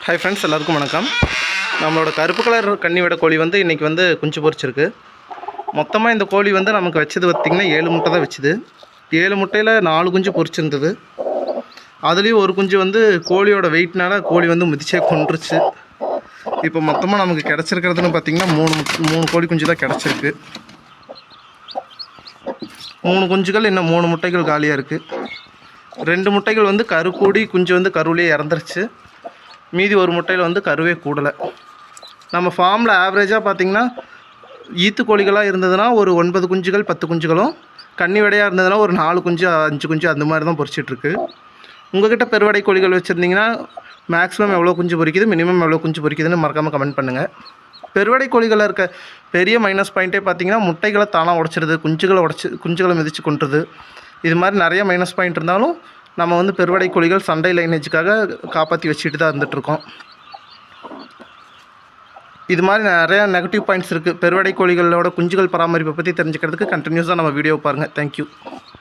Hi friends, எல்லாருக்கும் வணக்கம். நம்மளோட கருப்பு கலர் கன்னி விட கோழி வந்து இன்றைக்கி வந்து குஞ்சு பொரிச்சிருக்கு. மொத்தமாக இந்த கோழி வந்து நமக்கு வச்சது பார்த்திங்கன்னா 7 முட்டை தான் வச்சுது. 7 முட்டையில் 4 குஞ்சு பொரிச்சிருந்தது. அதுலேயும் ஒரு குஞ்சு வந்து கோழியோட வெயிட்னால கோழி வந்து மிதிச்சே கொண்டுருச்சு. இப்போ மொத்தமாக நமக்கு கிடச்சிருக்கிறதுன்னு பார்த்திங்கன்னா 3 கோழி குஞ்சு தான் கிடச்சிருக்கு. 3 குஞ்சுகள் இன்னும் 3 முட்டைகள் காலியாக இருக்குது. 2 முட்டைகள் வந்து கரு கூடி குஞ்சு வந்து கருவிலே இறந்துருச்சு. மீதி ஒரு முட்டையில் வந்து கருவே கூடலை. நம்ம ஃபார்மில் ஆவரேஜாக பார்த்திங்கன்னா ஈத்து கோழிகளாக இருந்ததுன்னா ஒரு 9 குஞ்சுகள் 10 குஞ்சுகளும், கன்னி விடையாக இருந்ததுன்னா ஒரு 4 குஞ்சு 5 குஞ்சு அந்த மாதிரி தான் பொரிச்சிட்ருக்கு. உங்கள்கிட்ட பெருவடை கோழிகள் வச்சுருந்தீங்கன்னா மேக்ஸிமம் எவ்வளோ குஞ்சு பொரிக்குது, மினிமம் எவ்வளோ குஞ்சு பொரிக்குதுன்னு மறக்காமல் கமெண்ட் பண்ணுங்கள். பெருவடை கோழிகளில் இருக்க பெரிய மைனஸ் பாயிண்ட்டே பார்த்திங்கன்னா முட்டைகளை தானாக உடச்சிடுது, குஞ்சுகளை மிதித்து கொண்டுருது. இது மாதிரி நிறைய மைனஸ் பாயிண்ட் இருந்தாலும் நம்ம வந்து பெருவடை கோழிகள் சண்டை லைனேஜுக்காக காப்பாற்றி வச்சுட்டு தான் இருந்துகிட்ருக்கோம். இது மாதிரி நிறையா நெகட்டிவ் பாயிண்ட்ஸ் இருக்குது. பெருவடை கோழிகளோட குஞ்சுகள் பராமரிப்பை பற்றி தெரிஞ்சுக்கிறதுக்கு கண்டினியூஸாக நம்ம வீடியோ பாருங்கள். தேங்க்யூ.